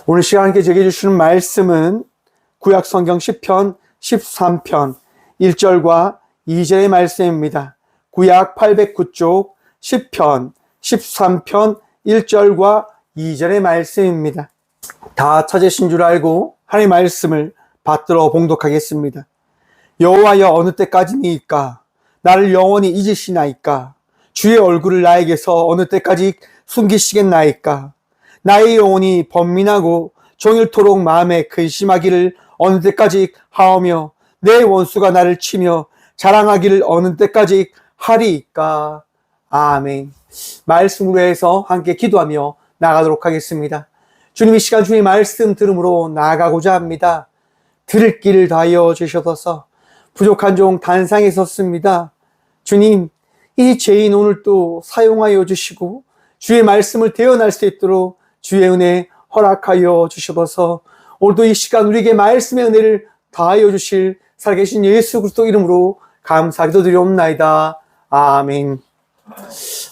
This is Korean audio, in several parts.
오늘 시간 함께 제게 주시는 말씀은 구약 성경 시편 13편 1절과 2절의 말씀입니다. 구약 809쪽 시편 13편 1절과 2절의 말씀입니다. 다 찾으신 줄 알고 하나님의 말씀을 받들어 봉독하겠습니다. 여호와여, 어느 때까지니까 나를 영원히 잊으시나이까? 주의 얼굴을 나에게서 어느 때까지 숨기시겠나이까? 나의 영혼이 번민하고 종일토록 마음에 근심하기를 어느 때까지 하오며 내 원수가 나를 치며 자랑하기를 어느 때까지 하리이까? 아멘. 말씀으로 해서 함께 기도하며 나가도록 하겠습니다. 주님, 이 시간 주의 말씀 들음으로 나아가고자 합니다. 들을 길을 다하여 주셔서 부족한 종 단상에 섰습니다. 주님, 이 죄인 오늘도 사용하여 주시고 주의 말씀을 대언할 수 있도록 주의 은혜 허락하여 주셔서 오늘도 이 시간 우리에게 말씀의 은혜를 다하여 주실 살아계신 예수 그리스도 이름으로 감사기도 드리옵나이다. 아멘.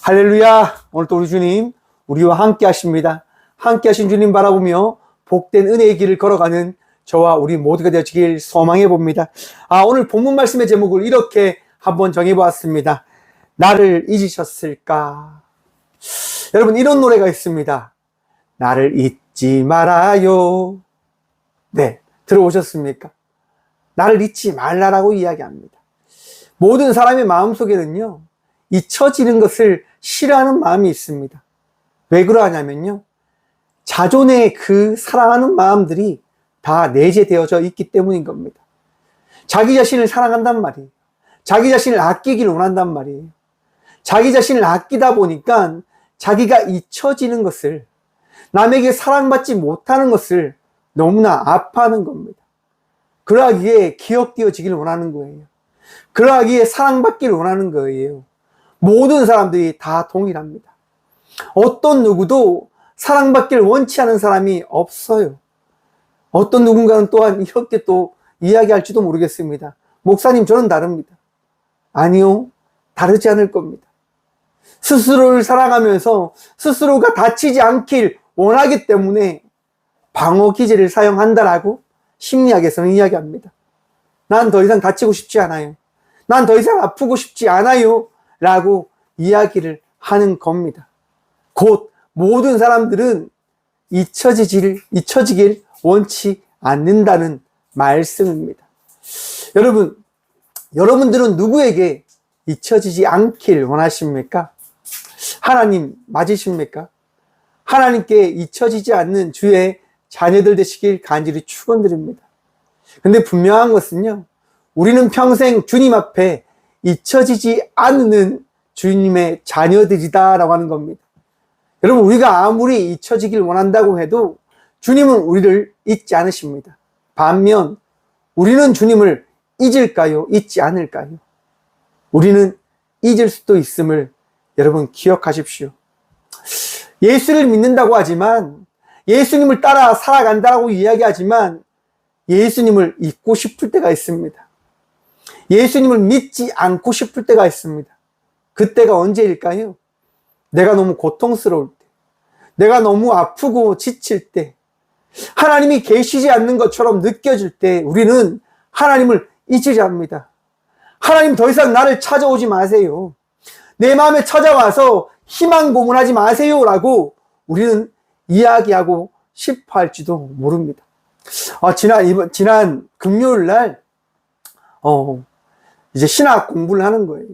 할렐루야. 오늘도 우리 주님 우리와 함께 하십니다. 함께 하신 주님 바라보며 복된 은혜의 길을 걸어가는 저와 우리 모두가 되어지길 소망해 봅니다. 오늘 본문 말씀의 제목을 이렇게 한번 정해보았습니다. 나를 잊으셨을까? 여러분, 이런 노래가 있습니다. 나를 잊지 말아요. 네, 들어보셨습니까? 나를 잊지 말라라고 이야기합니다. 모든 사람의 마음속에는요, 잊혀지는 것을 싫어하는 마음이 있습니다. 왜 그러하냐면요, 자존의 그 사랑하는 마음들이 다 내재되어져 있기 때문인 겁니다. 자기 자신을 사랑한단 말이에요. 자기 자신을 아끼기를 원한단 말이에요. 자기 자신을 아끼다 보니까 자기가 잊혀지는 것을, 남에게 사랑받지 못하는 것을 너무나 아파하는 겁니다. 그러하기에 기억되어지기를 원하는 거예요. 그러하기에 사랑받기를 원하는 거예요. 모든 사람들이 다 동일합니다. 어떤 누구도 사랑받기를 원치 않은 사람이 없어요. 어떤 누군가는 또한 이렇게 또 이야기할지도 모르겠습니다. 목사님, 저는 다릅니다. 아니요, 다르지 않을 겁니다. 스스로를 사랑하면서 스스로가 다치지 않길 원하기 때문에 방어 기제를 사용한다라고 심리학에서는 이야기합니다. 난 더 이상 다치고 싶지 않아요. 난 더 이상 아프고 싶지 않아요. 라고 이야기를 하는 겁니다. 곧 모든 사람들은 잊혀지길 원치 않는다는 말씀입니다. 여러분들은 누구에게 잊혀지지 않길 원하십니까? 하나님 맞으십니까? 하나님께 잊혀지지 않는 주의 자녀들 되시길 간절히 축원드립니다. 근데 분명한 것은요, 우리는 평생 주님 앞에 잊혀지지 않는 주님의 자녀들이다라고 하는 겁니다. 여러분, 우리가 아무리 잊혀지길 원한다고 해도 주님은 우리를 잊지 않으십니다. 반면 우리는 주님을 잊을까요? 잊지 않을까요? 우리는 잊을 수도 있음을 여러분 기억하십시오. 예수를 믿는다고 하지만, 예수님을 따라 살아간다고 이야기하지만 예수님을 잊고 싶을 때가 있습니다. 예수님을 믿지 않고 싶을 때가 있습니다. 그때가 언제일까요? 내가 너무 고통스러울 때, 내가 너무 아프고 지칠 때, 하나님이 계시지 않는 것처럼 느껴질 때 우리는 하나님을 잊으려 합니다. 하나님, 더 이상 나를 찾아오지 마세요. 내 마음에 찾아와서 희망 고문하지 마세요 라고 우리는 이야기하고 싶어 할지도 모릅니다. 지난 금요일 날 이제 신학 공부를 하는 거예요.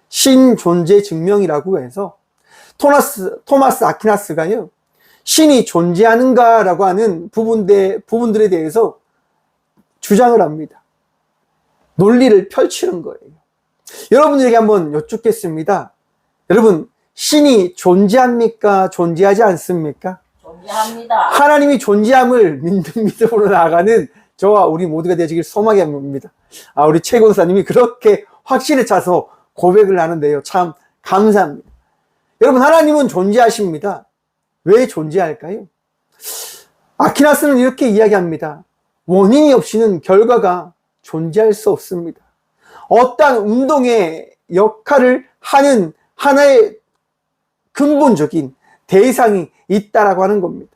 신존재 증명이라고 해서 토마스 아퀴나스가요, 신이 존재하는가라고 하는 부분들에 대해서 주장을 합니다. 논리를 펼치는 거예요. 여러분들에게 한번 여쭙겠습니다. 여러분, 신이 존재합니까? 존재하지 않습니까? 존재합니다. 하나님이 존재함을 믿는 믿음으로 나아가는 저와 우리 모두가 되어지길 소망합니다. 우리 최 권사님이 그렇게 확신에 차서 고백을 하는데요, 참 감사합니다. 여러분, 하나님은 존재하십니다. 왜 존재할까요? 아퀴나스는 이렇게 이야기합니다. 원인이 없이는 결과가 존재할 수 없습니다. 어떠한 운동의 역할을 하는 하나의 근본적인 대상이 있다라고 하는 겁니다.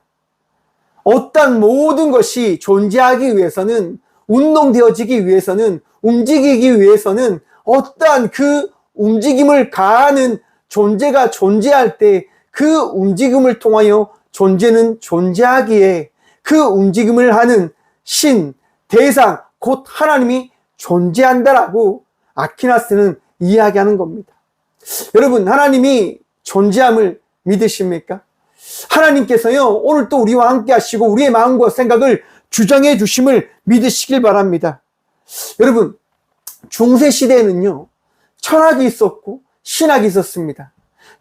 어떤 모든 것이 존재하기 위해서는, 운동되어지기 위해서는, 움직이기 위해서는 어떠한 그 움직임을 가하는 존재가 존재할 때 그 움직임을 통하여 존재는 존재하기에 그 움직임을 하는 신, 대상, 곧 하나님이 존재한다라고 아퀴나스는 이야기하는 겁니다. 여러분, 하나님이 존재함을 믿으십니까? 하나님께서요, 오늘 또 우리와 함께 하시고 우리의 마음과 생각을 주장해 주심을 믿으시길 바랍니다. 여러분, 중세시대에는요, 철학이 있었고 신학이 있었습니다.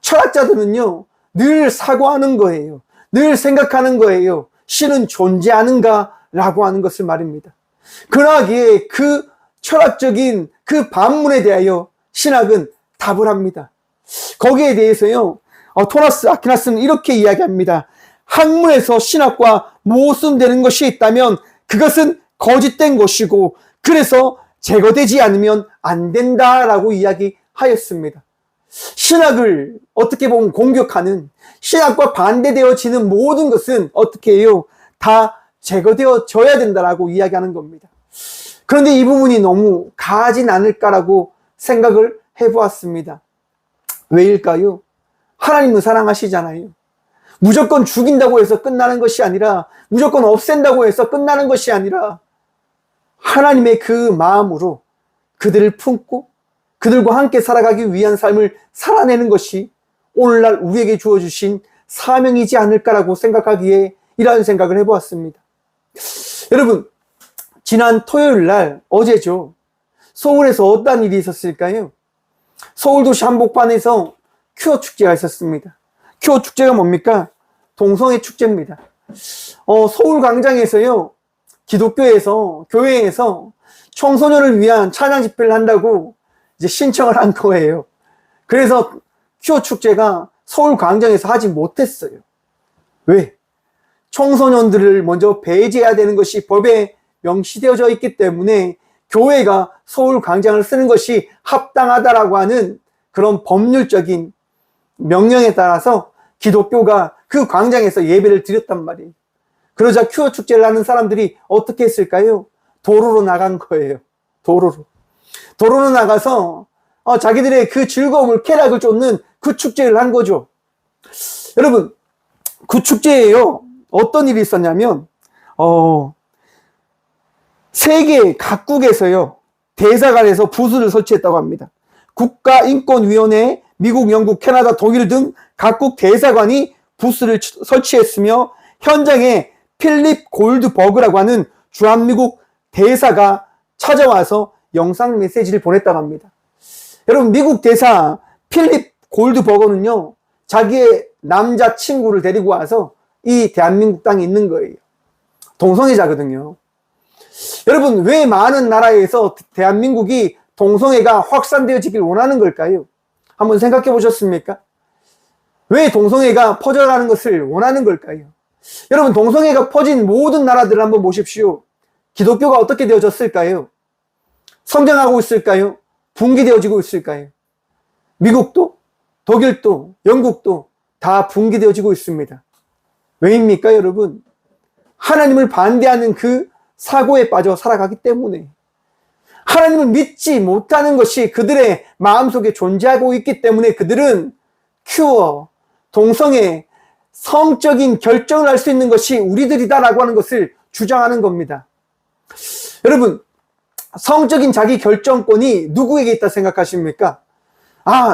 철학자들은요, 늘 사고하는 거예요. 늘 생각하는 거예요. 신은 존재하는가? 라고 하는 것을 말입니다. 그러기에 그 철학적인 그 반문에 대하여 신학은 답을 합니다. 거기에 대해서요, 토마스 아퀴나스는 이렇게 이야기합니다. 학문에서 신학과 모순되는 것이 있다면 그것은 거짓된 것이고 그래서 제거되지 않으면 안 된다라고 이야기하였습니다. 신학을 어떻게 보면 공격하는, 신학과 반대되어지는 모든 것은 어떻게 해요? 다 제거되어져야 된다라고 이야기하는 겁니다. 그런데 이 부분이 너무 가하진 않을까라고 생각을 해보았습니다. 왜일까요? 하나님은 사랑하시잖아요. 무조건 죽인다고 해서 끝나는 것이 아니라, 무조건 없앤다고 해서 끝나는 것이 아니라 하나님의 그 마음으로 그들을 품고 그들과 함께 살아가기 위한 삶을 살아내는 것이 오늘날 우리에게 주어주신 사명이지 않을까라고 생각하기에 이러한 생각을 해보았습니다. 여러분, 지난 토요일 날, 어제죠, 서울에서 어떤 일이 있었을까요? 서울도시 한복판에서 큐어 축제가 있었습니다. 큐어 축제가 뭡니까? 동성애 축제입니다. 서울 광장에서요, 기독교에서, 교회에서 청소년을 위한 찬양 집회를 한다고 이제 신청을 한 거예요. 그래서 큐어 축제가 서울 광장에서 하지 못했어요. 왜? 청소년들을 먼저 배제해야 되는 것이 법에 명시되어져 있기 때문에 교회가 서울 광장을 쓰는 것이 합당하다라고 하는 그런 법률적인 명령에 따라서 기독교가 그 광장에서 예배를 드렸단 말이에요. 그러자 큐어 축제를 하는 사람들이 어떻게 했을까요? 도로로 나간 거예요. 도로로 나가서 자기들의 그 즐거움을, 쾌락을 쫓는 그 축제를 한 거죠. 여러분, 그 축제에요, 어떤 일이 있었냐면 세계 각국에서요, 대사관에서 부스를 설치했다고 합니다. 국가인권위원회, 미국, 영국, 캐나다, 독일 등 각국 대사관이 부스를 설치했으며 현장에 필립 골드버그라고 하는 주한미국 대사가 찾아와서 영상 메시지를 보냈다고 합니다. 여러분, 미국 대사 필립 골드버거는요, 자기의 남자친구를 데리고 와서 이 대한민국 땅에 있는 거예요. 동성애자거든요. 여러분, 왜 많은 나라에서 대한민국이 동성애가 확산되어지길 원하는 걸까요? 한번 생각해 보셨습니까? 왜 동성애가 퍼져가는 것을 원하는 걸까요? 여러분, 동성애가 퍼진 모든 나라들을 한번 보십시오. 기독교가 어떻게 되어졌을까요? 성장하고 있을까요? 붕괴되어지고 있을까요? 미국도, 독일도, 영국도 다 붕괴되어지고 있습니다. 왜입니까, 여러분? 하나님을 반대하는 그 사고에 빠져 살아가기 때문에, 하나님을 믿지 못하는 것이 그들의 마음속에 존재하고 있기 때문에 그들은 큐어, 동성애, 성적인 결정을 할 수 있는 것이 우리들이다라고 하는 것을 주장하는 겁니다. 여러분, 성적인 자기 결정권이 누구에게 있다 생각하십니까?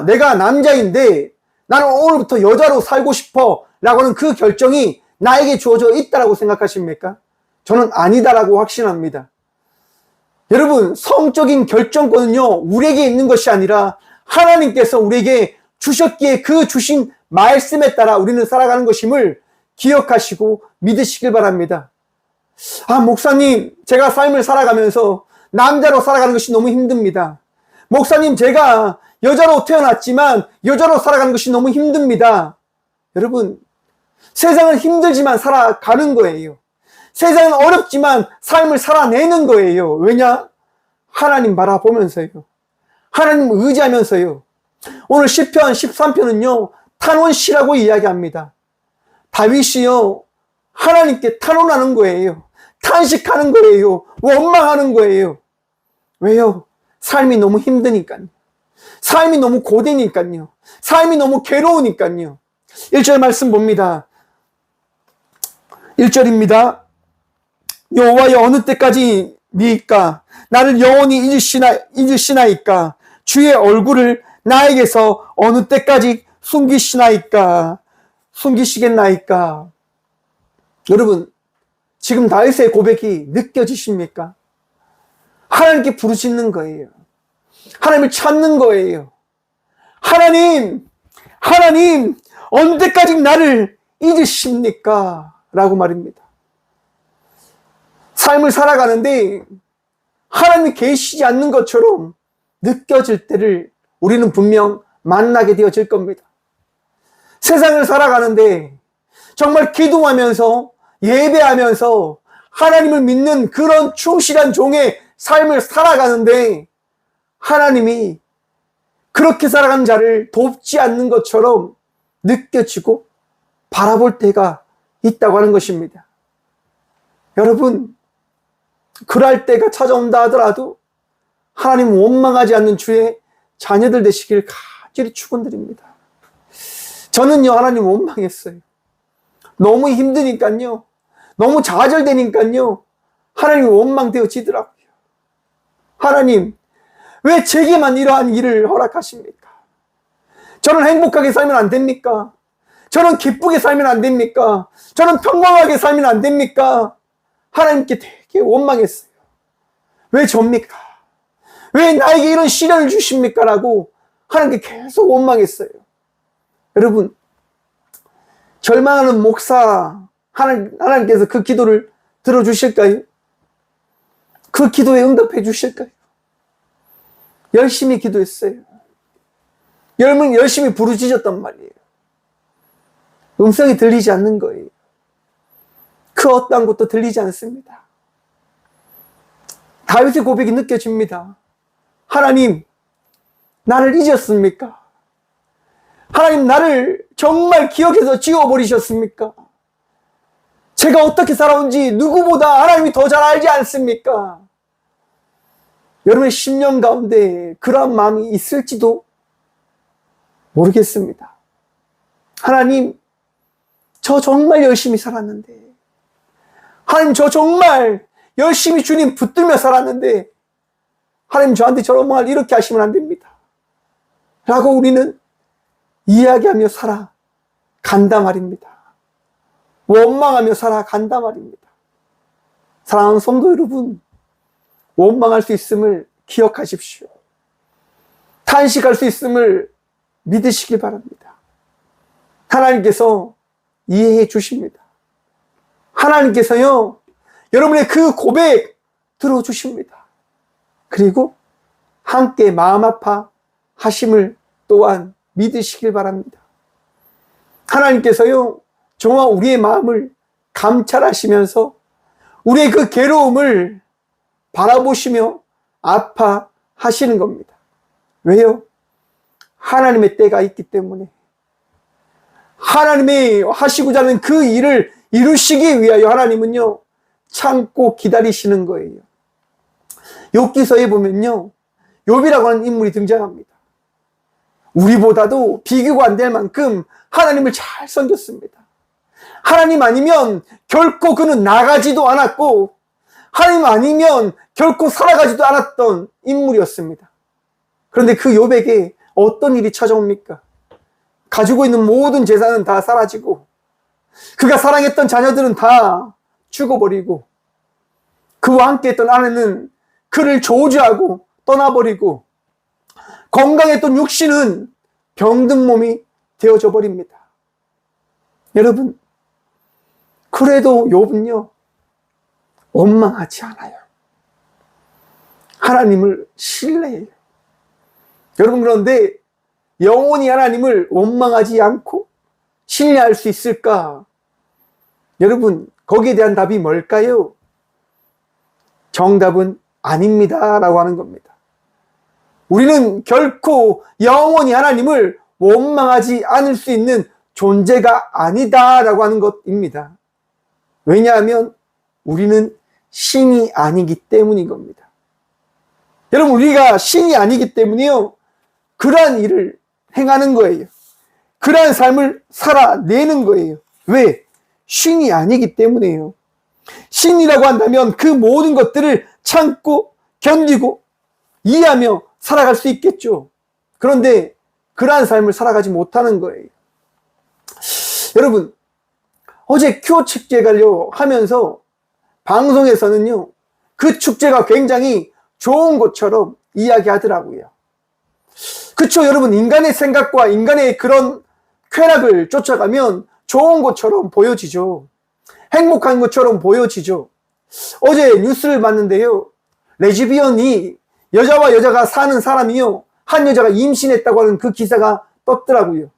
내가 남자인데 나는 오늘부터 여자로 살고 싶어 라고 하는 그 결정이 나에게 주어져 있다라고 생각하십니까? 저는 아니다라고 확신합니다. 여러분, 성적인 결정권은요, 우리에게 있는 것이 아니라 하나님께서 우리에게 주셨기에 그 주신 말씀에 따라 우리는 살아가는 것임을 기억하시고 믿으시길 바랍니다. 목사님, 제가 삶을 살아가면서 남자로 살아가는 것이 너무 힘듭니다. 목사님, 제가 여자로 태어났지만 여자로 살아가는 것이 너무 힘듭니다. 여러분, 세상은 힘들지만 살아가는 거예요. 세상은 어렵지만 삶을 살아내는 거예요. 왜냐? 하나님 바라보면서요. 하나님 의지하면서요. 오늘 시편 13편은요, 탄원시라고 이야기합니다. 다윗이요, 하나님께 탄원하는 거예요. 탄식하는 거예요. 원망하는 거예요. 왜요? 삶이 너무 힘드니까요. 삶이 너무 고되니까요. 삶이 너무 괴로우니까요. 1절 말씀 봅니다. 1절입니다. 여호와여 어느 때까지 미까? 나를 영원히 잊으시나이까? 주의 얼굴을 나에게서 어느 때까지 숨기시겠나이까? 여러분, 지금 다윗의 고백이 느껴지십니까? 하나님께 부르짖는 거예요. 하나님을 찾는 거예요. 하나님, 언제까지 나를 잊으십니까? 라고 말입니다. 삶을 살아가는데 하나님이 계시지 않는 것처럼 느껴질 때를 우리는 분명 만나게 되어질 겁니다. 세상을 살아가는데 정말 기도하면서 예배하면서 하나님을 믿는 그런 충실한 종의 삶을 살아가는데 하나님이 그렇게 살아가는 자를 돕지 않는 것처럼 느껴지고 바라볼 때가 있다고 하는 것입니다. 여러분, 그럴 때가 찾아온다 하더라도 하나님 원망하지 않는 주의 자녀들 되시길 간절히 축원드립니다. 저는요, 하나님 원망했어요. 너무 힘드니까요, 너무 좌절되니까요, 하나님이 원망되어지더라고요. 하나님, 왜 제게만 이러한 일을 허락하십니까? 저는 행복하게 살면 안 됩니까? 저는 기쁘게 살면 안 됩니까? 저는 평범하게 살면 안 됩니까? 하나님께 되게 원망했어요. 왜 접니까? 왜 나에게 이런 시련을 주십니까? 라고 하나님께 계속 원망했어요. 여러분, 절망하는 목사, 하나님께서 그 기도를 들어주실까요? 그 기도에 응답해 주실까요? 열심히 기도했어요. 열심히 부르짖었단 말이에요. 음성이 들리지 않는 거예요. 그 어떠한 것도 들리지 않습니다. 다윗의 고백이 느껴집니다. 하나님, 나를 잊었습니까? 하나님, 나를 정말 기억해서 지워버리셨습니까? 제가 어떻게 살아온지 누구보다 하나님이 더 잘 알지 않습니까? 여러분의 심령 가운데 그러한 마음이 있을지도 모르겠습니다. 하나님, 저 정말 열심히 살았는데, 하나님, 저 정말 열심히 주님 붙들며 살았는데, 하나님, 저한테 저런 말 이렇게 하시면 안 됩니다. 라고 우리는 이야기하며 살아간다 말입니다. 원망하며 살아간다 말입니다. 사랑하는 성도 여러분, 원망할 수 있음을 기억하십시오. 탄식할 수 있음을 믿으시기 바랍니다. 하나님께서 이해해 주십니다. 하나님께서요, 여러분의 그 고백 들어주십니다. 그리고 함께 마음 아파 하심을 또한 믿으시길 바랍니다. 하나님께서요, 저와 우리의 마음을 감찰하시면서 우리의 그 괴로움을 바라보시며 아파하시는 겁니다. 왜요? 하나님의 때가 있기 때문에, 하나님이 하시고자 하는 그 일을 이루시기 위하여 하나님은요, 참고 기다리시는 거예요. 욥기서에 보면요, 욥이라고 하는 인물이 등장합니다. 우리보다도 비교가 안 될 만큼 하나님을 잘 섬겼습니다. 하나님 아니면 결코 그는 나가지도 않았고, 하나님 아니면 결코 살아가지도 않았던 인물이었습니다. 그런데 그 욥에게 어떤 일이 찾아옵니까? 가지고 있는 모든 재산은 다 사라지고, 그가 사랑했던 자녀들은 다 죽어버리고, 그와 함께 했던 아내는 그를 저주하고 떠나버리고, 건강했던 육신은 병든 몸이 되어져 버립니다. 여러분, 그래도 욥은요, 원망하지 않아요. 하나님을 신뢰해요. 여러분, 그런데 영원히 하나님을 원망하지 않고 신뢰할 수 있을까? 여러분, 거기에 대한 답이 뭘까요? 정답은 아닙니다 라고 하는 겁니다. 우리는 결코 영원히 하나님을 원망하지 않을 수 있는 존재가 아니다 라고 하는 것입니다. 왜냐하면 우리는 신이 아니기 때문인 겁니다. 여러분, 우리가 신이 아니기 때문에요, 그러한 일을 행하는 거예요. 그러한 삶을 살아내는 거예요. 왜? 신이 아니기 때문에요. 신이라고 한다면 그 모든 것들을 참고 견디고 이해하며 살아갈 수 있겠죠. 그런데 그러한 삶을 살아가지 못하는 거예요. 여러분, 어제 큐어 축제가려 하면서 방송에서는요, 그 축제가 굉장히 좋은 것처럼 이야기하더라고요. 그쵸, 여러분? 인간의 생각과 인간의 그런 쾌락을 쫓아가면 좋은 것처럼 보여지죠. 행복한 것처럼 보여지죠. 어제 뉴스를 봤는데요, 레즈비언이, 여자와 여자가 사는 사람이요, 한 여자가 임신했다고 하는 그 기사가 떴더라고요.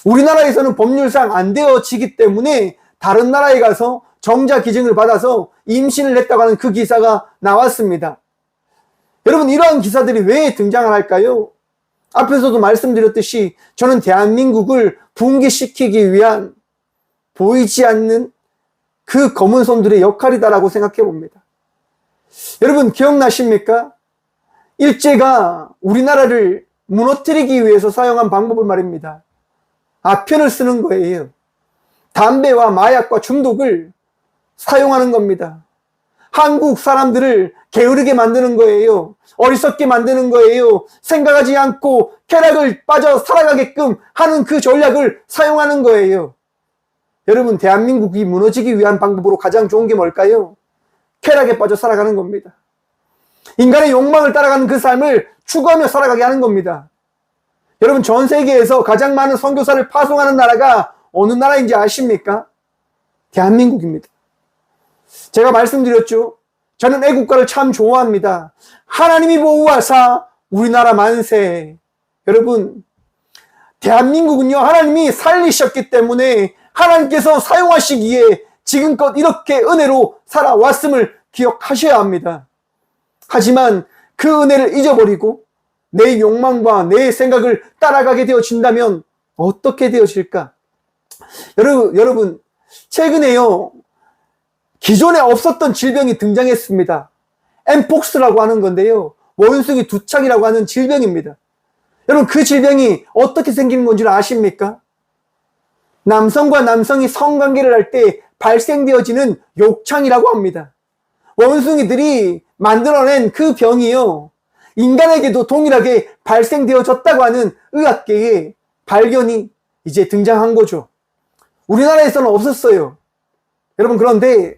우리나라에서는 법률상 안 되어지기 때문에 다른 나라에 가서 정자 기증을 받아서 임신을 했다고 하는 그 기사가 나왔습니다. 여러분, 이러한 기사들이 왜 등장을 할까요? 앞에서도 말씀드렸듯이 저는 대한민국을 붕괴시키기 위한 보이지 않는 그 검은 손들의 역할이다라고 생각해 봅니다. 여러분, 기억나십니까? 일제가 우리나라를 무너뜨리기 위해서 사용한 방법을 말입니다. 아편을 쓰는 거예요. 담배와 마약과 중독을 사용하는 겁니다. 한국 사람들을 게으르게 만드는 거예요. 어리석게 만드는 거예요. 생각하지 않고 쾌락을 빠져 살아가게끔 하는 그 전략을 사용하는 거예요. 여러분, 대한민국이 무너지기 위한 방법으로 가장 좋은 게 뭘까요? 쾌락에 빠져 살아가는 겁니다. 인간의 욕망을 따라가는 그 삶을 추구하며 살아가게 하는 겁니다. 여러분, 전 세계에서 가장 많은 선교사를 파송하는 나라가 어느 나라인지 아십니까? 대한민국입니다. 제가 말씀드렸죠. 저는 애국가를 참 좋아합니다. 하나님이 보호하사 우리나라 만세. 여러분, 대한민국은요, 하나님이 살리셨기 때문에 하나님께서 사용하시기에 지금껏 이렇게 은혜로 살아왔음을 기억하셔야 합니다. 하지만 그 은혜를 잊어버리고 내 욕망과 내 생각을 따라가게 되어진다면 어떻게 되어질까? 여러분, 최근에요, 기존에 없었던 질병이 등장했습니다. 엠폭스라고 하는 건데요, 원숭이 두창이라고 하는 질병입니다. 여러분, 그 질병이 어떻게 생기는 건지 아십니까? 남성과 남성이 성관계를 할 때 발생되어지는 욕창이라고 합니다. 원숭이들이 만들어낸 그 병이요, 인간에게도 동일하게 발생되어졌다고 하는 의학계의 발견이 이제 등장한 거죠. 우리나라에서는 없었어요. 여러분, 그런데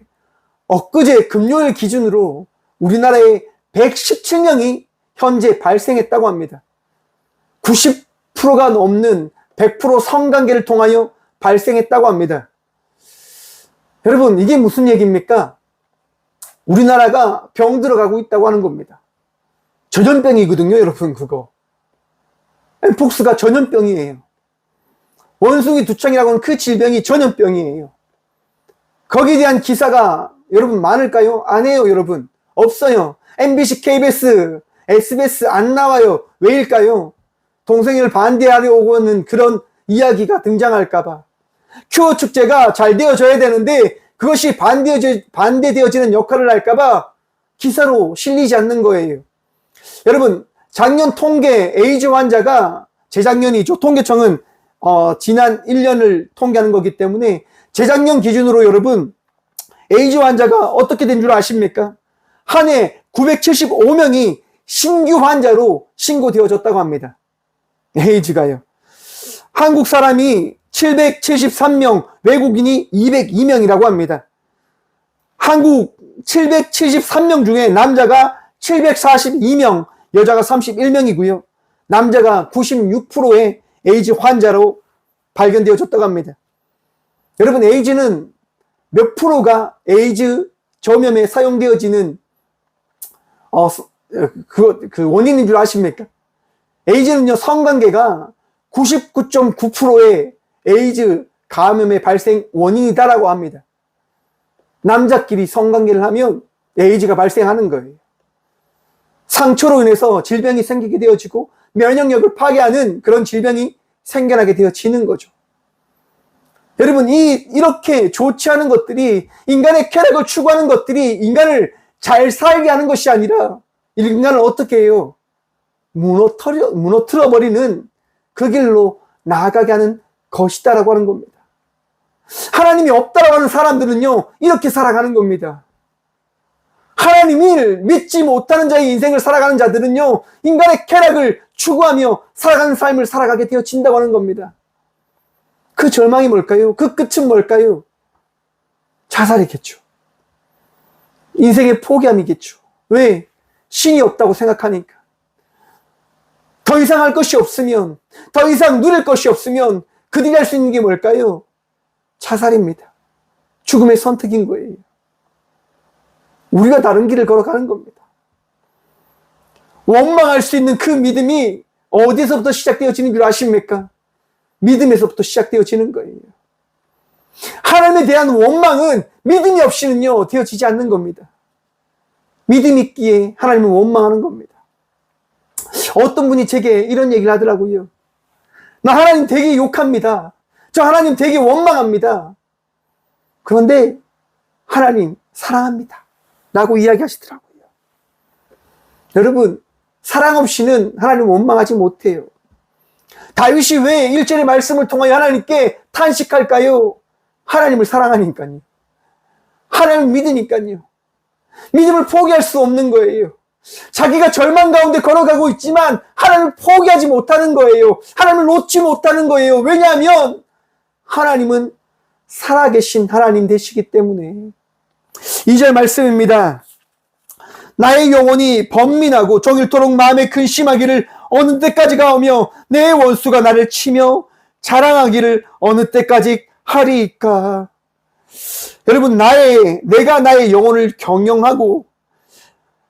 엊그제 금요일 기준으로 우리나라에 117명이 현재 발생했다고 합니다. 90%가 넘는 100% 성관계를 통하여 발생했다고 합니다. 여러분, 이게 무슨 얘기입니까? 우리나라가 병 들어가고 있다고 하는 겁니다. 전염병이거든요, 여러분. 그거 엠폭스가 전염병이에요. 원숭이 두창이라고 하는 그 질병이 전염병이에요. 거기에 대한 기사가 여러분 많을까요? 안 해요, 여러분. 없어요. MBC, KBS, SBS 안 나와요. 왜일까요? 동성애를 반대하려고 하는 그런 이야기가 등장할까봐. 큐어 축제가 잘 되어져야 되는데 그것이 반대되어지는 역할을 할까봐 기사로 실리지 않는 거예요. 여러분, 작년 통계 에이즈 환자가, 재작년이죠. 통계청은 지난 1년을 통계하는 거기 때문에 재작년 기준으로 여러분, 에이즈 환자가 어떻게 된 줄 아십니까? 한 해 975명이 신규 환자로 신고되어졌다고 합니다. 에이즈가요. 한국 사람이 773명, 외국인이 202명이라고 합니다. 한국 773명 중에 남자가 742명, 여자가 31명이고요. 남자가 96%의 에이즈 환자로 발견되어졌다고 합니다. 여러분, 에이즈는 몇 프로가 에이즈 전염에 사용되어지는 그 원인인 줄 아십니까? 에이즈는요, 성관계가 99.9%의 에이즈 감염의 발생 원인이다라고 합니다. 남자끼리 성관계를 하면 에이즈가 발생하는 거예요. 상처로 인해서 질병이 생기게 되어지고 면역력을 파괴하는 그런 질병이 생겨나게 되어지는 거죠. 여러분, 이렇게 좋지 않은 것들이, 인간의 쾌락을 추구하는 것들이 인간을 잘 살게 하는 것이 아니라 인간을 어떻게 해요? 무너뜨려버리는 그 길로 나아가게 하는 것이다라고 하는 겁니다. 하나님이 없다라고 하는 사람들은요, 이렇게 살아가는 겁니다. 하나님을 믿지 못하는 자의 인생을 살아가는 자들은요, 인간의 쾌락을 추구하며 살아가는 삶을 살아가게 되어진다고 하는 겁니다. 그 절망이 뭘까요? 그 끝은 뭘까요? 자살이겠죠. 인생의 포기함이겠죠. 왜? 신이 없다고 생각하니까. 더 이상 할 것이 없으면, 더 이상 누릴 것이 없으면 그들이 할 수 있는 게 뭘까요? 자살입니다. 죽음의 선택인 거예요. 우리가 다른 길을 걸어가는 겁니다. 원망할 수 있는 그 믿음이 어디서부터 시작되어지는 줄 아십니까? 믿음에서부터 시작되어지는 거예요. 하나님에 대한 원망은 믿음이 없이는요, 되어지지 않는 겁니다. 믿음이 있기에 하나님을 원망하는 겁니다. 어떤 분이 제게 이런 얘기를 하더라고요. 나 하나님 되게 욕합니다. 저 하나님 되게 원망합니다. 그런데 하나님 사랑합니다. 라고 이야기하시더라고요. 여러분, 사랑 없이는 하나님 원망하지 못해요. 다윗이 왜 1절의 말씀을 통하여 하나님께 탄식할까요? 하나님을 사랑하니까요. 하나님을 믿으니까요. 믿음을 포기할 수 없는 거예요. 자기가 절망 가운데 걸어가고 있지만 하나님을 포기하지 못하는 거예요. 하나님을 놓지 못하는 거예요. 왜냐하면 하나님은 살아계신 하나님 되시기 때문에. 2절 말씀입니다. 나의 영혼이 번민하고 종일토록 마음에 근심하기를 어느 때까지 가오며 내 원수가 나를 치며 자랑하기를 어느 때까지 하리이까. 여러분, 내가 나의 영혼을 경영하고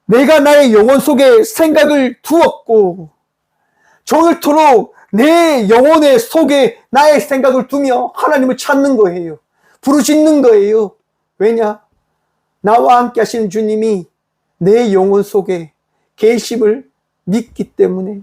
내가 나의 영혼 속에 생각을 두었고 종일토록 내 영혼의 속에 나의 생각을 두며 하나님을 찾는 거예요. 부르짖는 거예요. 왜냐? 나와 함께 하시는 주님이 내 영혼 속에 계심을 믿기 때문에.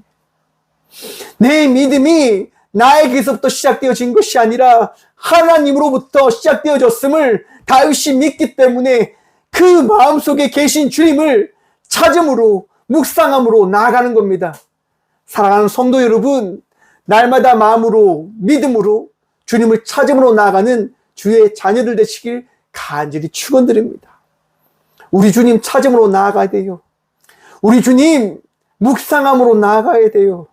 내 믿음이 나에게서부터 시작되어진 것이 아니라 하나님으로부터 시작되어졌음을 다윗이 믿기 때문에 그 마음속에 계신 주님을 찾음으로, 묵상함으로 나아가는 겁니다. 사랑하는 성도 여러분, 날마다 마음으로, 믿음으로 주님을 찾음으로 나아가는 주의 자녀들 되시길 간절히 축원드립니다. 우리 주님 찾음으로 나아가야 돼요. 우리 주님 묵상함으로 나아가야 돼요.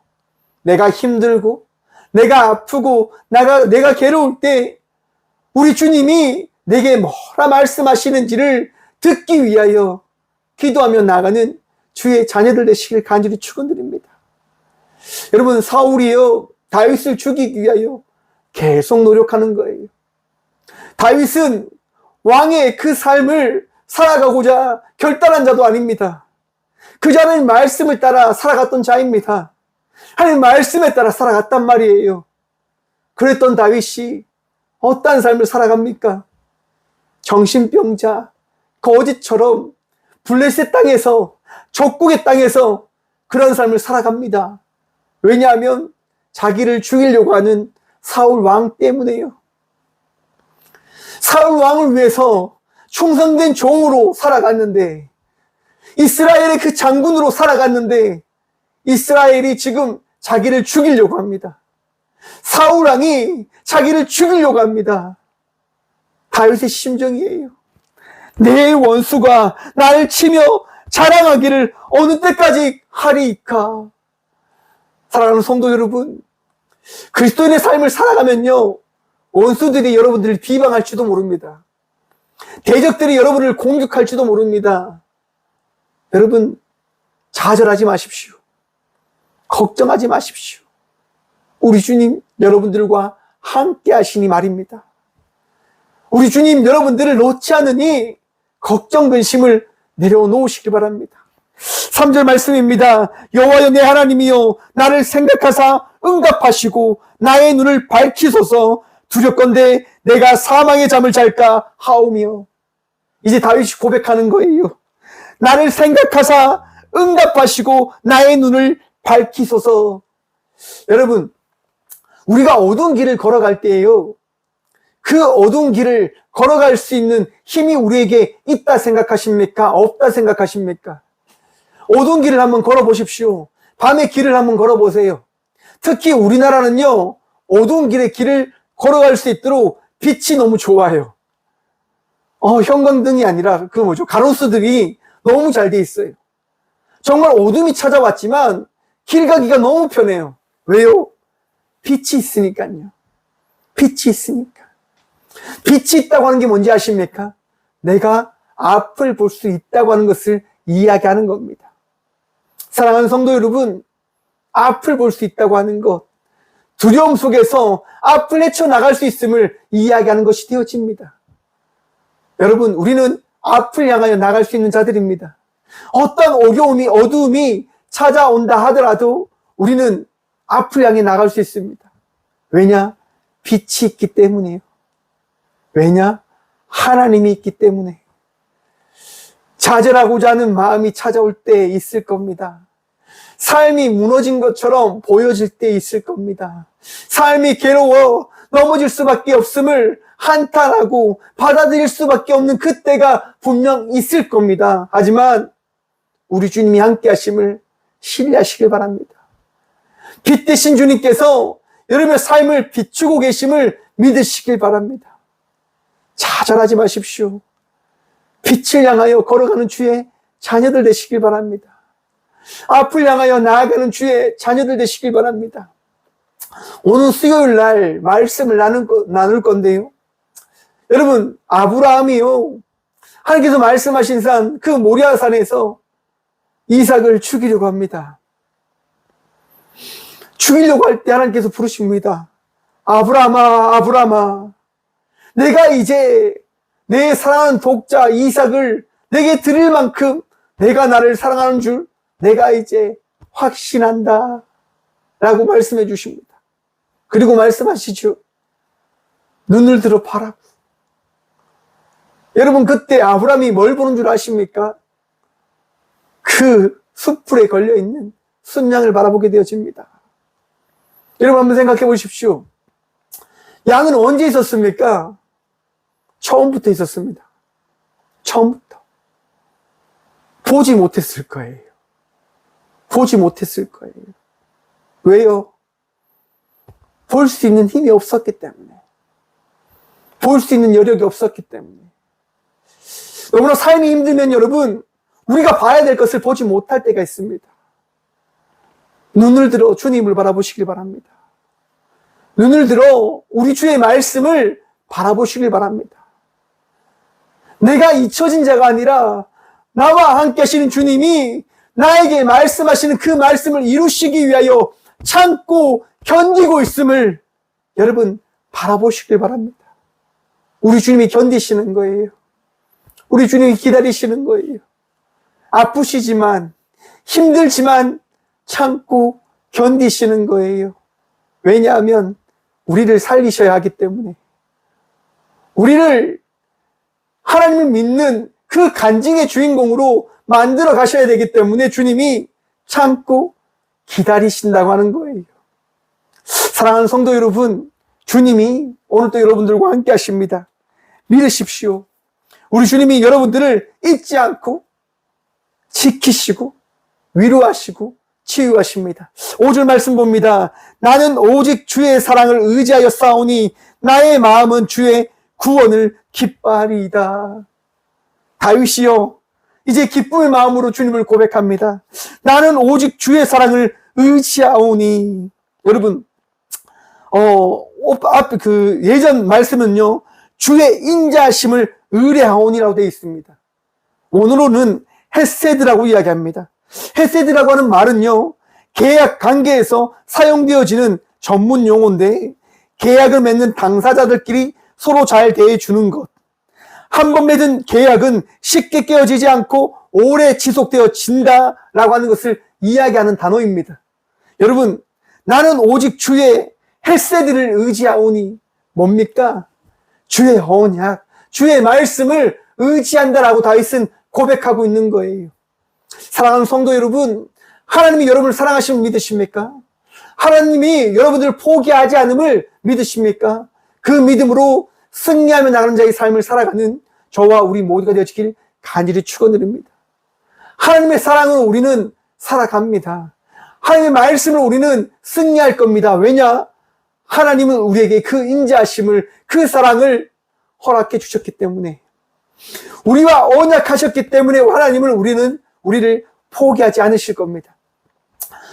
내가 힘들고 내가 아프고 내가 괴로울 때 우리 주님이 내게 뭐라 말씀하시는지를 듣기 위하여 기도하며 나아가는 주의 자녀들 되시길 간절히 축원드립니다. 여러분, 사울이요, 다윗을 죽이기 위하여 계속 노력하는 거예요. 다윗은 왕의 그 삶을 살아가고자 결단한 자도 아닙니다. 그저 하나님 말씀을 따라 살아갔던 자입니다. 하나님 말씀에 따라 살아갔단 말이에요. 그랬던 다윗이 어떠한 삶을 살아갑니까? 정신병자, 거짓처럼 블레셋 땅에서, 적국의 땅에서 그런 삶을 살아갑니다. 왜냐하면 자기를 죽이려고 하는 사울 왕 때문에요. 사울 왕을 위해서 충성된 종으로 살아갔는데, 이스라엘의 그 장군으로 살아갔는데, 이스라엘이 지금 자기를 죽이려고 합니다. 사울 왕이 자기를 죽이려고 합니다. 다윗의 심정이에요. 내 원수가 나를 치며 자랑하기를 어느 때까지 하리이까. 사랑하는 성도 여러분, 그리스도인의 삶을 살아가면요, 원수들이 여러분들을 비방할지도 모릅니다. 대적들이 여러분을 공격할지도 모릅니다. 여러분, 좌절하지 마십시오. 걱정하지 마십시오. 우리 주님 여러분들과 함께 하시니 말입니다. 우리 주님 여러분들을 놓지 않으니 걱정 근심을 내려놓으시기 바랍니다. 3절 말씀입니다. 여호와여 내 하나님이여 나를 생각하사 응답하시고 나의 눈을 밝히소서. 두렵건대 내가 사망의 잠을 잘까 하오며. 이제 다윗이 고백하는 거예요. 나를 생각하사 응답하시고 나의 눈을 밝히소서. 여러분, 우리가 어두운 길을 걸어갈 때에요, 그 어두운 길을 걸어갈 수 있는 힘이 우리에게 있다 생각하십니까? 없다 생각하십니까? 어두운 길을 한번 걸어보십시오. 밤의 길을 한번 걸어보세요. 특히 우리나라는요, 어두운 길을 걸어갈 수 있도록 빛이 너무 좋아요. 형광등이 아니라 가로수들이 너무 잘 돼 있어요. 정말 어둠이 찾아왔지만 길 가기가 너무 편해요. 왜요? 빛이 있으니까요. 빛이 있으니까. 빛이 있다고 하는 게 뭔지 아십니까? 내가 앞을 볼 수 있다고 하는 것을 이야기하는 겁니다. 사랑하는 성도 여러분, 앞을 볼 수 있다고 하는 것, 두려움 속에서 앞을 헤쳐나갈 수 있음을 이야기하는 것이 되어집니다. 여러분, 우리는 앞을 향하여 나갈 수 있는 자들입니다. 어떤 어두움이 찾아온다 하더라도 우리는 앞을 향해 나갈 수 있습니다. 왜냐? 빛이 있기 때문이에요. 왜냐? 하나님이 있기 때문에. 좌절하고자 하는 마음이 찾아올 때 있을 겁니다. 삶이 무너진 것처럼 보여질 때 있을 겁니다. 삶이 괴로워 넘어질 수밖에 없음을 한탄하고 받아들일 수밖에 없는 그때가 분명 있을 겁니다. 하지만 우리 주님이 함께 하심을 신뢰하시길 바랍니다. 빛 대신 주님께서 여러분의 삶을 비추고 계심을 믿으시길 바랍니다. 좌절하지 마십시오. 빛을 향하여 걸어가는 주의 자녀들 되시길 바랍니다. 앞을 향하여 나아가는 주의 자녀들 되시길 바랍니다. 오늘 수요일 날 말씀을 나눌 건데요. 여러분, 아브라함이요, 하나님께서 말씀하신 산, 그 모리아 산에서 이삭을 죽이려고 합니다. 죽이려고 할 때 하나님께서 부르십니다. 아브라함아, 아브라함아, 내가 이제 내 사랑하는 독자 이삭을 내게 드릴 만큼 내가 나를 사랑하는 줄 내가 이제 확신한다 라고 말씀해 주십니다. 그리고 말씀하시죠. 눈을 들어 봐라. 여러분, 그때 아브라함이 뭘 보는 줄 아십니까? 그 숯불에 걸려있는 순양을 바라보게 되어집니다. 여러분, 한번 생각해 보십시오. 양은 언제 있었습니까? 처음부터 있었습니다. 처음부터. 보지 못했을 거예요. 보지 못했을 거예요. 왜요? 볼 수 있는 힘이 없었기 때문에. 볼 수 있는 여력이 없었기 때문에. 너무나 삶이 힘들면 여러분, 우리가 봐야 될 것을 보지 못할 때가 있습니다. 눈을 들어 주님을 바라보시길 바랍니다. 눈을 들어 우리 주의 말씀을 바라보시길 바랍니다. 내가 잊혀진 자가 아니라 나와 함께 하시는 주님이 나에게 말씀하시는 그 말씀을 이루시기 위하여 참고 견디고 있음을 여러분 바라보시길 바랍니다. 우리 주님이 견디시는 거예요. 우리 주님이 기다리시는 거예요. 아프시지만, 힘들지만 참고 견디시는 거예요. 왜냐하면 우리를 살리셔야 하기 때문에. 우리를 하나님을 믿는 그 간증의 주인공으로 만들어 가셔야 되기 때문에 주님이 참고 기다리신다고 하는 거예요. 사랑하는 성도 여러분, 주님이 오늘도 여러분들과 함께 하십니다. 믿으십시오. 우리 주님이 여러분들을 잊지 않고 지키시고 위로하시고 치유하십니다. 5절 말씀 봅니다. 나는 오직 주의 사랑을 의지하여 싸우니 나의 마음은 주의 구원을 기뻐하리이다. 다윗이요, 이제 기쁨의 마음으로 주님을 고백합니다. 나는 오직 주의 사랑을 의지하오니. 여러분, 예전 말씀은요, 주의 인자하심을 의뢰하오니라고 되어 있습니다. 오늘로는 헤세드라고 이야기합니다. 헤세드라고 하는 말은요, 계약 관계에서 사용되어지는 전문 용어인데, 계약을 맺는 당사자들끼리 서로 잘 대해주는 것. 한 번 맺은 계약은 쉽게 깨어지지 않고 오래 지속되어진다라고 하는 것을 이야기하는 단어입니다. 여러분, 나는 오직 주의 헤세드를 의지하오니 뭡니까? 주의 언약, 주의 말씀을 의지한다라고 다윗은 고백하고 있는 거예요. 사랑하는 성도 여러분, 하나님이 여러분을 사랑하심을 믿으십니까? 하나님이 여러분들을 포기하지 않음을 믿으십니까? 그 믿음으로 승리하며 나가는 자의 삶을 살아가는 저와 우리 모두가 되어지길 간절히 축원드립니다. 하나님의 사랑으로 우리는 살아갑니다. 하나님의 말씀으로 우리는 승리할 겁니다. 왜냐? 하나님은 우리에게 그 인자하심을, 그 사랑을 허락해 주셨기 때문에, 우리와 언약하셨기 때문에 하나님은 우리를 포기하지 않으실 겁니다.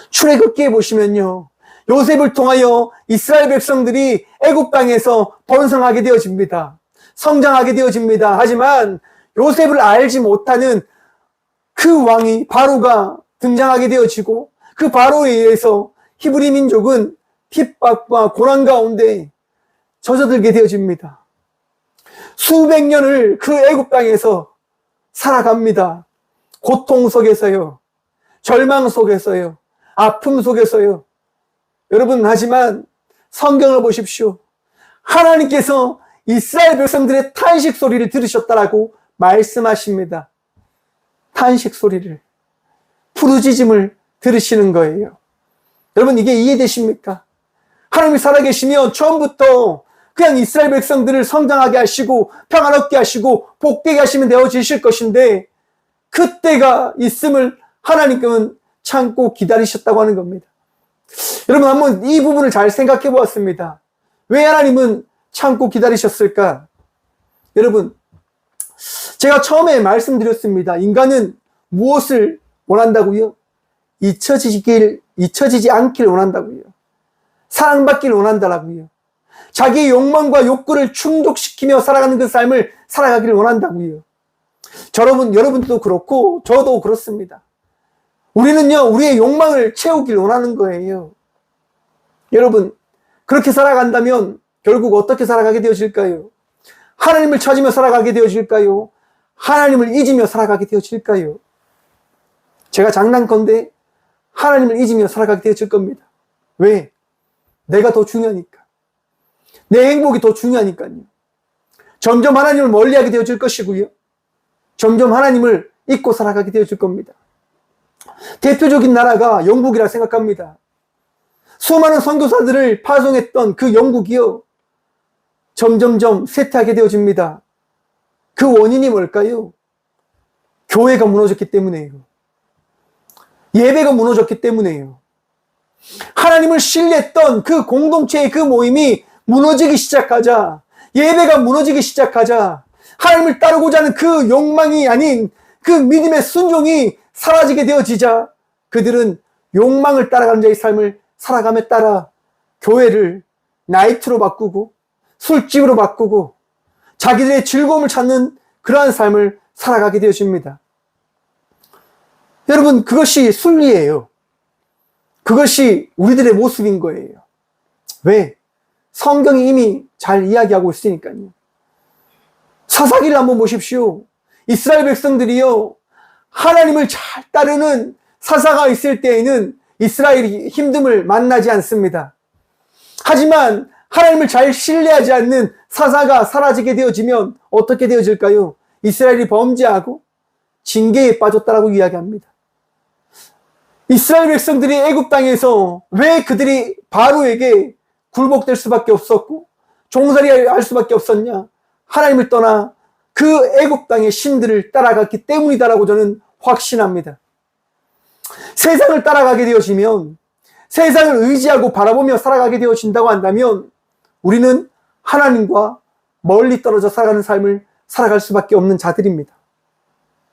출애굽기에 보시면요, 요셉을 통하여 이스라엘 백성들이 애굽 땅에서 번성하게 되어집니다. 성장하게 되어집니다. 하지만 요셉을 알지 못하는 그 왕이 바로가 등장하게 되어지고, 그 바로에 의해서 히브리 민족은 핍박과 고난 가운데 젖어들게 되어집니다. 수백 년을 그 애굽 땅에서 살아갑니다. 고통 속에서요, 절망 속에서요, 아픔 속에서요. 여러분, 하지만 성경을 보십시오. 하나님께서 이스라엘 백성들의 탄식 소리를 들으셨다라고 말씀하십니다. 탄식 소리를, 부르짖음을 들으시는 거예요. 여러분, 이게 이해되십니까? 하나님이 살아계시면 처음부터 그냥 이스라엘 백성들을 성장하게 하시고 평안롭게 하시고 복되게 하시면 되어지실 것인데, 그때가 있음을 하나님께는 참고 기다리셨다고 하는 겁니다. 여러분, 한번 이 부분을 잘 생각해 보았습니다. 왜 하나님은 참고 기다리셨을까? 여러분, 제가 처음에 말씀드렸습니다. 인간은 무엇을 원한다고요? 잊혀지지 않기를 원한다고요. 사랑받기를 원한다라고요. 자기의 욕망과 욕구를 충족시키며 살아가는 그 삶을 살아가기를 원한다고요. 여러분도 그렇고 저도 그렇습니다. 우리는요, 우리의 욕망을 채우길 원하는 거예요. 여러분, 그렇게 살아간다면 결국 어떻게 살아가게 되어질까요? 하나님을 찾으며 살아가게 되어질까요? 하나님을 잊으며 살아가게 되어질까요? 제가 장난컨대 하나님을 잊으며 살아가게 되어질 겁니다. 왜? 내가 더 중요하니까. 내 행복이 더 중요하니까요. 점점 하나님을 멀리하게 되어질 것이고요. 점점 하나님을 잊고 살아가게 되어질 겁니다. 대표적인 나라가 영국이라 생각합니다. 수많은 선교사들을 파송했던 그 영국이요, 점점점 쇠퇴하게 되어집니다. 그 원인이 뭘까요? 교회가 무너졌기 때문에요. 예배가 무너졌기 때문에요. 하나님을 신뢰했던 그 공동체의 그 모임이 무너지기 시작하자, 예배가 무너지기 시작하자, 하나님을 따르고자 하는 그 욕망이 아닌 그 믿음의 순종이 사라지게 되어지자, 그들은 욕망을 따라가는 자의 삶을 살아감에 따라 교회를 나이트로 바꾸고 술집으로 바꾸고 자기들의 즐거움을 찾는 그러한 삶을 살아가게 되어집니다. 여러분, 그것이 순리예요. 그것이 우리들의 모습인 거예요. 왜? 성경이 이미 잘 이야기하고 있으니까요. 사사기를 한번 보십시오. 이스라엘 백성들이요, 하나님을 잘 따르는 사사가 있을 때에는 이스라엘이 힘듦을 만나지 않습니다. 하지만 하나님을 잘 신뢰하지 않는 사사가 사라지게 되어지면 어떻게 되어질까요? 이스라엘이 범죄하고 징계에 빠졌다라고 이야기합니다. 이스라엘 백성들이 애굽 땅에서 왜 그들이 바로에게 굴복될 수밖에 없었고 종살이 할 수밖에 없었냐? 하나님을 떠나 그 애굽 땅의 신들을 따라갔기 때문이다라고 저는 확신합니다. 세상을 따라가게 되어지면, 세상을 의지하고 바라보며 살아가게 되어진다고 한다면 우리는 하나님과 멀리 떨어져 살아가는 삶을 살아갈 수밖에 없는 자들입니다.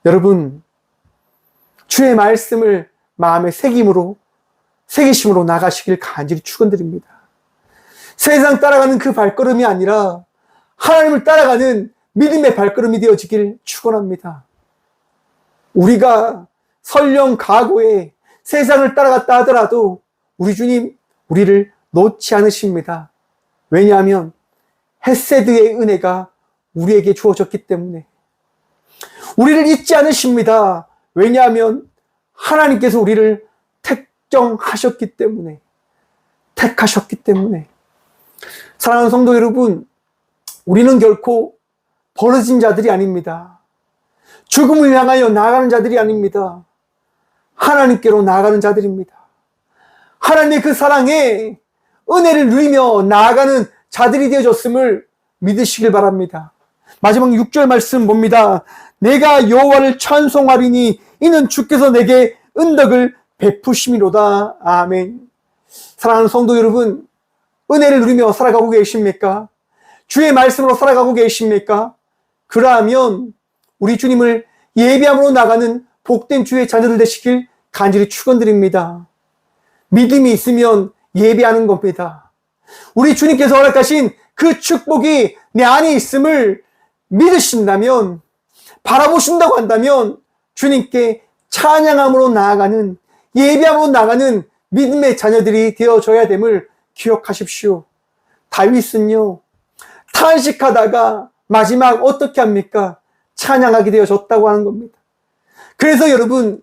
여러분, 주의 말씀을 마음에 새기심으로 나가시길 간절히 축원드립니다. 세상 따라가는 그 발걸음이 아니라 하나님을 따라가는 믿음의 발걸음이 되어지길 축원합니다. 우리가 설령 과거에 세상을 따라갔다 하더라도 우리 주님 우리를 놓지 않으십니다. 왜냐하면 헤세드의 은혜가 우리에게 주어졌기 때문에. 우리를 잊지 않으십니다. 왜냐하면 하나님께서 우리를 택정하셨기 때문에, 택하셨기 때문에. 사랑하는 성도 여러분, 우리는 결코 버려진 자들이 아닙니다. 죽음을 향하여 나아가는 자들이 아닙니다. 하나님께로 나아가는 자들입니다. 하나님의 그 사랑에 은혜를 누리며 나아가는 자들이 되어졌음을 믿으시길 바랍니다. 마지막 6절 말씀 봅니다. 내가 여호와를 찬송하리니 이는 주께서 내게 은덕을 베푸심이로다. 아멘. 사랑하는 성도 여러분, 은혜를 누리며 살아가고 계십니까? 주의 말씀으로 살아가고 계십니까? 그러하면 우리 주님을 예배함으로 나가는 복된 주의 자녀들 되시길 간절히 축원드립니다. 믿음이 있으면 예배하는 겁니다. 우리 주님께서 허락하신 그 축복이 내 안에 있음을 믿으신다면, 바라보신다고 한다면 주님께 찬양함으로 나아가는, 예배함으로 나아가는 믿음의 자녀들이 되어져야 됨을 기억하십시오. 다윗은요, 탄식하다가 마지막 어떻게 합니까? 찬양하게 되어졌다고 하는 겁니다. 그래서 여러분,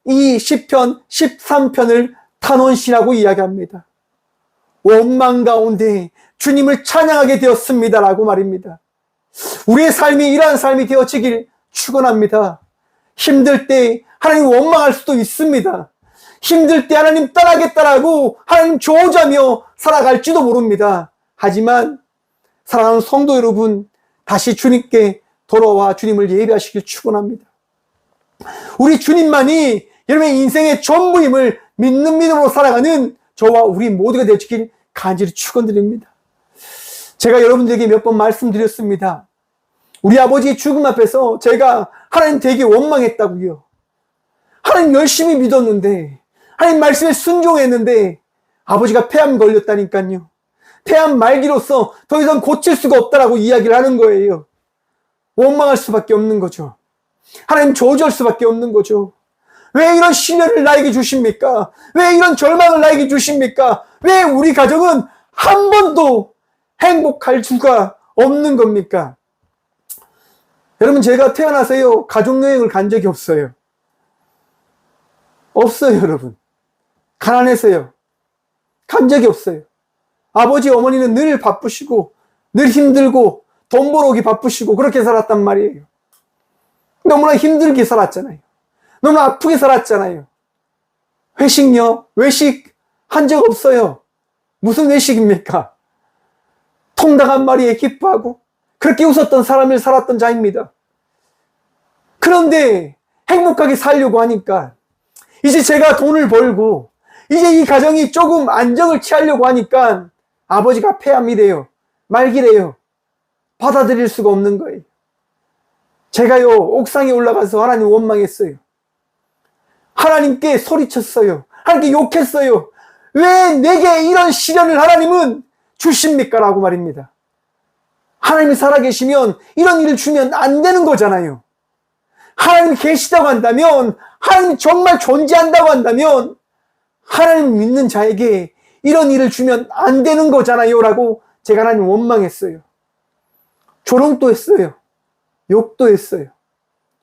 이 시편 13편을 탄원시라고 이야기합니다. 원망 가운데 주님을 찬양하게 되었습니다라고 말입니다. 우리의 삶이 이러한 삶이 되어지길 축원합니다. 힘들 때 하나님 원망할 수도 있습니다. 힘들 때 하나님 떠나겠다라고 하나님 조자며 살아갈지도 모릅니다. 하지만 사랑하는 성도 여러분, 다시 주님께 돌아와 주님을 예배하시길 축원합니다. 우리 주님만이 여러분의 인생의 전부임을 믿는 믿음으로 살아가는 저와 우리 모두가 되시길 간절히 축원드립니다. 제가 여러분들에게 몇 번 말씀드렸습니다. 우리 아버지의 죽음 앞에서 제가 하나님 되게 원망했다고요. 하나님 열심히 믿었는데, 하나님 말씀에 순종했는데 아버지가 폐암 걸렸다니까요. 폐암 말기로서 더 이상 고칠 수가 없다라고 이야기를 하는 거예요. 원망할 수밖에 없는 거죠. 하나님 저주할 수밖에 없는 거죠. 왜 이런 시련을 나에게 주십니까? 왜 이런 절망을 나에게 주십니까? 왜 우리 가정은 한 번도 행복할 수가 없는 겁니까? 여러분, 제가 태어나서요, 가족여행을 간 적이 없어요. 없어요, 여러분. 가난해서요. 간 적이 없어요. 아버지, 어머니는 늘 바쁘시고, 늘 힘들고, 돈 벌어오기 바쁘시고, 그렇게 살았단 말이에요. 너무나 힘들게 살았잖아요. 너무나 아프게 살았잖아요. 회식요? 외식 한 적 없어요. 무슨 외식입니까? 통닭 한 마리에 기뻐하고 그렇게 웃었던 사람을 살았던 자입니다. 그런데 행복하게 살려고 하니까, 이제 제가 돈을 벌고 이제 이 가정이 조금 안정을 취하려고 하니까 아버지가 폐암이래요. 말기래요. 받아들일 수가 없는 거예요. 제가요, 옥상에 올라가서 하나님 원망했어요. 하나님께 소리쳤어요. 하나님께 욕했어요. 왜 내게 이런 시련을 하나님은 주십니까? 라고 말입니다. 하나님이 살아계시면 이런 일을 주면 안 되는 거잖아요. 하나님이 계시다고 한다면, 하나님이 정말 존재한다고 한다면 하나님 믿는 자에게 이런 일을 주면 안 되는 거잖아요. 라고 제가 하나님 원망했어요. 조롱도 했어요. 욕도 했어요.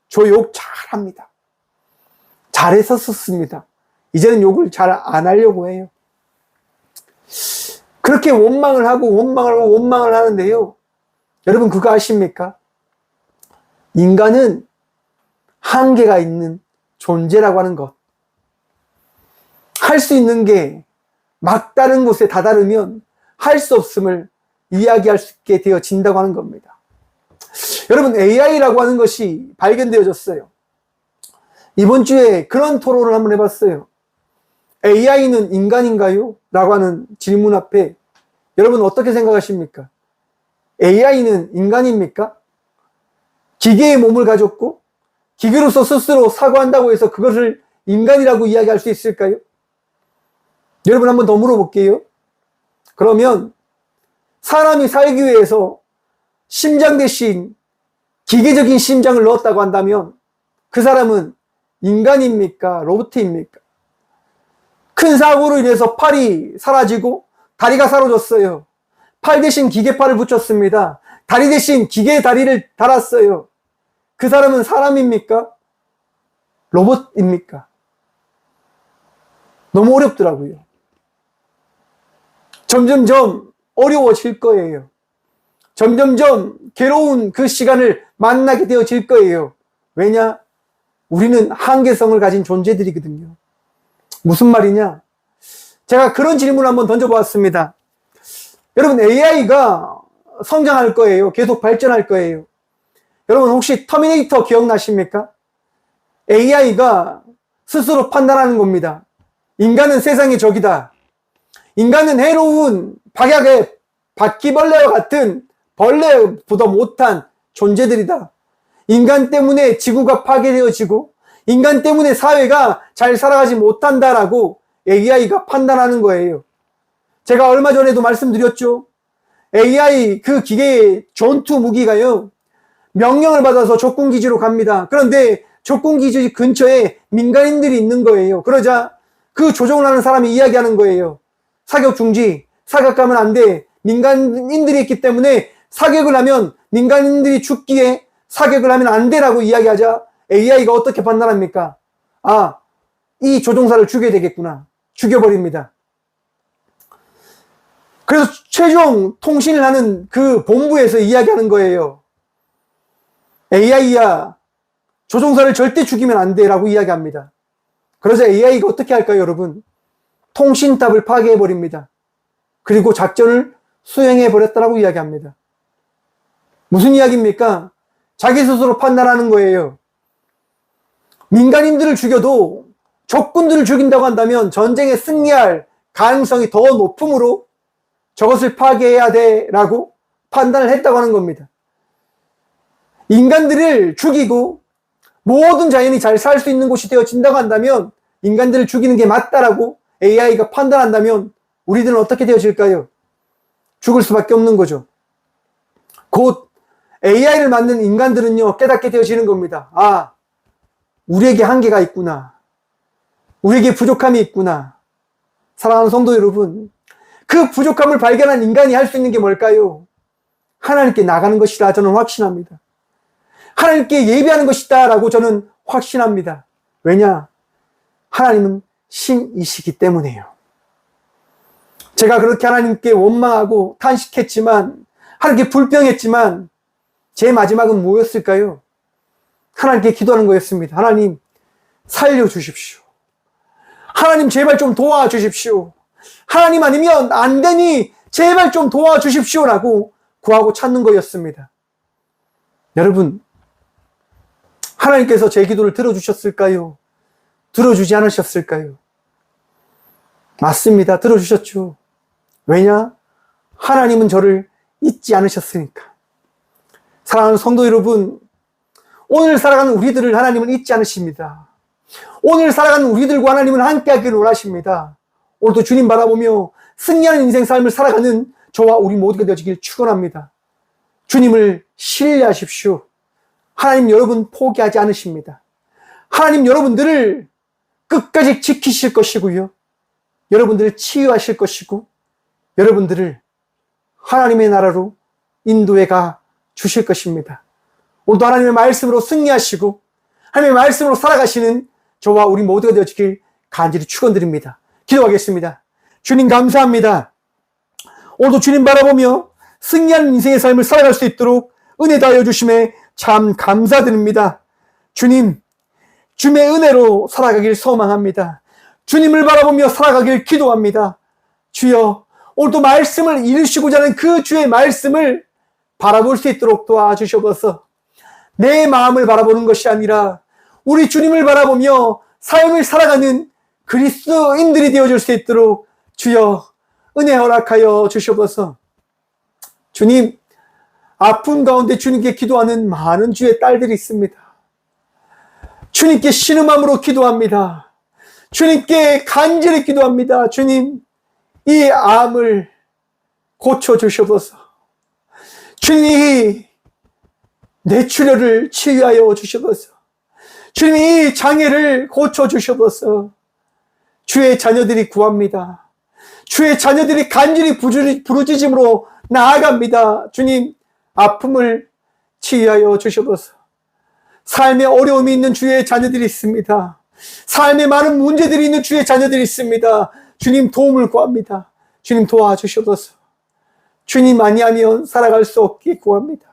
저 욕 잘합니다. 잘했었습니다. 이제는 욕을 잘 안 하려고 해요. 그렇게 원망을 하고 원망을 하는데요. 여러분, 그거 아십니까? 인간은 한계가 있는 존재라고 하는 것. 할 수 있는 게 막다른 곳에 다다르면 할 수 없음을 이야기할 수 있게 되어진다고 하는 겁니다. 여러분, AI라고 하는 것이 발견되어졌어요. 이번 주에 그런 토론을 한번 해봤어요. AI는 인간인가요? 라고 하는 질문 앞에 여러분 어떻게 생각하십니까? AI는 인간입니까? 기계의 몸을 가졌고 기계로서 스스로 사고한다고 해서 그것을 인간이라고 이야기할 수 있을까요? 여러분, 한번 더 물어볼게요. 그러면 사람이 살기 위해서 심장 대신 기계적인 심장을 넣었다고 한다면 그 사람은 인간입니까? 로봇입니까? 큰 사고로 인해서 팔이 사라지고 다리가 사라졌어요. 팔 대신 기계팔을 붙였습니다. 다리 대신 기계 다리를 달았어요. 그 사람은 사람입니까? 로봇입니까? 너무 어렵더라고요. 점점점 어려워질 거예요. 점점점 괴로운 그 시간을 만나게 되어질 거예요. 왜냐? 우리는 한계성을 가진 존재들이거든요. 무슨 말이냐? 제가 그런 질문을 한번 던져보았습니다. 여러분, AI가 성장할 거예요. 계속 발전할 거예요. 여러분 혹시 터미네이터 기억나십니까? AI가 스스로 판단하는 겁니다. 인간은 세상의 적이다. 인간은 해로운 박약의 바퀴벌레와 같은 벌레보다 못한 존재들이다. 인간 때문에 지구가 파괴되어지고 인간 때문에 사회가 잘 살아가지 못한다라고 AI가 판단하는 거예요. 제가 얼마 전에도 말씀드렸죠. AI 그 기계의 전투 무기가요. 명령을 받아서 적군기지로 갑니다. 그런데 적군기지 근처에 민간인들이 있는 거예요. 그러자 그 조종을 하는 사람이 이야기하는 거예요. 사격 중지, 사격 가면 안 돼. 민간인들이 있기 때문에 사격을 하면 민간인들이 죽기에 사격을 하면 안 되라고 이야기하자 AI가 어떻게 판단합니까? 아, 이 조종사를 죽여야 되겠구나. 죽여버립니다. 그래서 최종 통신을 하는 그 본부에서 이야기하는 거예요. AI야, 조종사를 절대 죽이면 안 돼 라고 이야기합니다. 그래서 AI가 어떻게 할까요, 여러분? 통신탑을 파괴해버립니다. 그리고 작전을 수행해버렸다라고 이야기합니다. 무슨 이야기입니까? 자기 스스로 판단하는 거예요. 민간인들을 죽여도 적군들을 죽인다고 한다면 전쟁에 승리할 가능성이 더 높으므로 저것을 파괴해야 돼 라고 판단을 했다고 하는 겁니다. 인간들을 죽이고 모든 자연이 잘 살 수 있는 곳이 되어진다고 한다면 인간들을 죽이는 게 맞다라고 AI가 판단한다면 우리들은 어떻게 되어질까요? 죽을 수밖에 없는 거죠. 곧 AI를 만든 인간들은요, 깨닫게 되어지는 겁니다. 아, 우리에게 한계가 있구나. 우리에게 부족함이 있구나. 사랑하는 성도 여러분, 그 부족함을 발견한 인간이 할 수 있는 게 뭘까요? 하나님께 나가는 것이라 저는 확신합니다. 하나님께 예배하는 것이다 라고 저는 확신합니다. 왜냐? 하나님은 신이시기 때문에요. 제가 그렇게 하나님께 원망하고 탄식했지만, 하나님께 불평했지만 제 마지막은 뭐였을까요? 하나님께 기도하는 거였습니다. 하나님 살려주십시오. 하나님 제발 좀 도와주십시오. 하나님 아니면 안 되니 제발 좀 도와주십시오 라고 구하고 찾는 거였습니다. 여러분, 하나님께서 제 기도를 들어주셨을까요? 들어주지 않으셨을까요? 맞습니다. 들어주셨죠. 왜냐? 하나님은 저를 잊지 않으셨으니까. 사랑하는 성도 여러분, 오늘 살아가는 우리들을 하나님은 잊지 않으십니다. 오늘 살아가는 우리들과 하나님은 함께하기를 원하십니다. 오늘도 주님 바라보며 승리하는 인생 삶을 살아가는 저와 우리 모두가 되어지길 축원합니다. 주님을 신뢰하십시오. 하나님 여러분 포기하지 않으십니다. 하나님 여러분들을 끝까지 지키실 것이고요. 여러분들을 치유하실 것이고 여러분들을 하나님의 나라로 인도해 가 주실 것입니다. 오늘도 하나님의 말씀으로 승리하시고 하나님의 말씀으로 살아가시는 저와 우리 모두가 되어지길 간절히 축원드립니다. 기도하겠습니다. 주님 감사합니다. 오늘도 주님 바라보며 승리하는 인생의 삶을 살아갈 수 있도록 은혜 다하여 주심에 참 감사드립니다. 주님, 주님의 은혜로 살아가길 소망합니다. 주님을 바라보며 살아가길 기도합니다. 주여, 오늘도 말씀을 이루시고자 하는 그 주의 말씀을 바라볼 수 있도록 도와주셔서 내 마음을 바라보는 것이 아니라 우리 주님을 바라보며 삶을 살아가는 그리스도인들이 되어줄 수 있도록 주여 은혜 허락하여 주셔서 주님, 아픈 가운데 주님께 기도하는 많은 주의 딸들이 있습니다. 주님께 신음함으로 기도합니다. 주님께 간절히 기도합니다. 주님, 이 암을 고쳐주셔서 주님이 뇌출혈을 치유하여 주셔서 주님이 이 장애를 고쳐주셔서 주의 자녀들이 구합니다. 주의 자녀들이 간절히 부르짖음으로 나아갑니다. 주님, 아픔을 치유하여 주셔서 삶에 어려움이 있는 주의 자녀들이 있습니다. 삶에 많은 문제들이 있는 주의 자녀들이 있습니다. 주님 도움을 구합니다. 주님 도와주셔서 주님 아니하면 살아갈 수 없게 구합니다.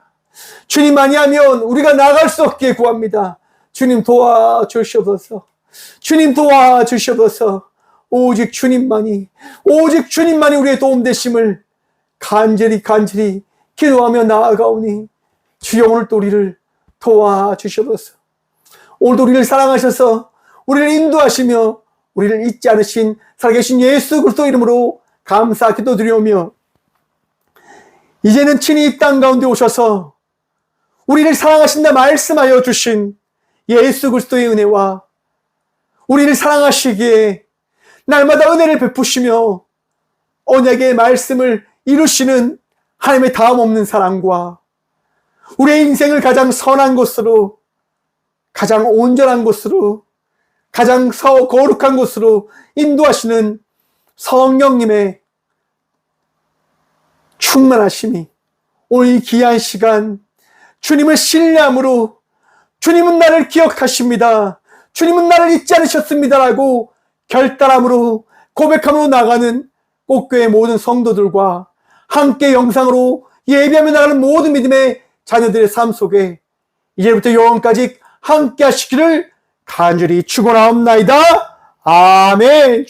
주님 아니하면 우리가 나갈 수 없게 구합니다. 주님 도와주셔서 주님 도와주셔서 오직 주님만이 우리의 도움 되심을 간절히 기도하며 나아가오니 주여 오늘도 우리를 도와주시옵소서. 오늘도 우리를 사랑하셔서 우리를 인도하시며 우리를 잊지 않으신 살아계신 예수 그리스도 이름으로 감사 기도드리오며 이제는 친히 이 땅 가운데 오셔서 우리를 사랑하신다 말씀하여 주신 예수 그리스도의 은혜와 우리를 사랑하시기에 날마다 은혜를 베푸시며 언약의 말씀을 이루시는 하나님의 다음없는 사랑과 우리의 인생을 가장 선한 곳으로, 가장 온전한 곳으로, 가장 거룩한 곳으로 인도하시는 성령님의 충만하심이 오늘 이 귀한 시간 주님을 신뢰함으로 주님은 나를 기억하십니다. 주님은 나를 잊지 않으셨습니다라고 결단함으로 고백함으로 나가는 꽃교회 모든 성도들과 함께 영상으로 예배하며 나가는 모든 믿음의 자녀들의 삶 속에 이제부터 영원까지 함께 하시기를 간절히 축원하옵나이다. 아멘.